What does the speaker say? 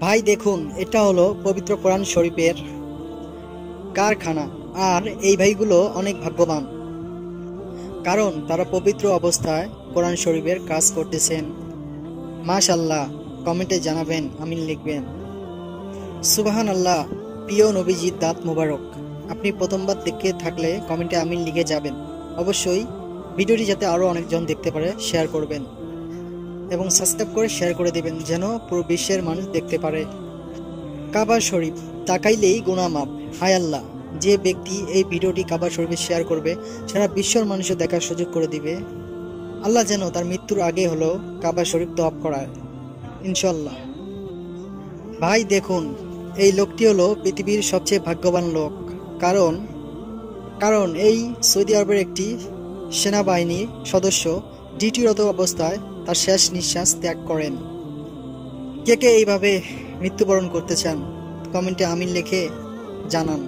ভাই দেখুন, এটা হলো পবিত্র কোরআন শরীফের কারখানা। আর এই ভাইগুলো অনেক ভাগ্যবান, কারণ তারা পবিত্র অবস্থায় কোরআন শরীফের কাজ করতেছেন। মাশাআল্লাহ, কমেন্টে জানাবেন, আমিন লিখবেন। সুবহান আল্লাহ, প্রিয় নবীজির দাঁত মোবারক। আপনি প্রথমবার দেখে থাকলে কমেন্টে আমিন লিখে যাবেন। অবশ্যই ভিডিওটি যাতে আরও অনেকজন দেখতে পারে শেয়ার করবেন এবং সাবস্ক্রাইব করে শেয়ার করে দেবেন, যেন পুরো বিশ্বের মানুষ দেখতে পারে। কাবা শরীফ তাকাইলেই গুনাহ মাপ। হায় আল্লাহ, যে ব্যক্তি এই ভিডিওটি কাবা শরীফে শেয়ার করবে সারা বিশ্বর মানুষের দেখার সুযোগ করে দিবে। আল্লাহ যেন তার মৃত্যুর আগে হলো কাবা শরীফ তওয়াফ করায়, ইনশাল্লাহ। ভাই দেখুন, এই লোকটি হলো পৃথিবীর সবচেয়ে ভাগ্যবান লোক, কারণ কারণ এই সৌদি আরবের একটি সেনাবাহিনীর সদস্য ডিউটিরত অবস্থায় তার শেষ নিঃশ্বাস ত্যাগ করেন। কে কে এইভাবে মৃত্যুবরণ করতে চান কমেন্টে আমিন লিখে জানান।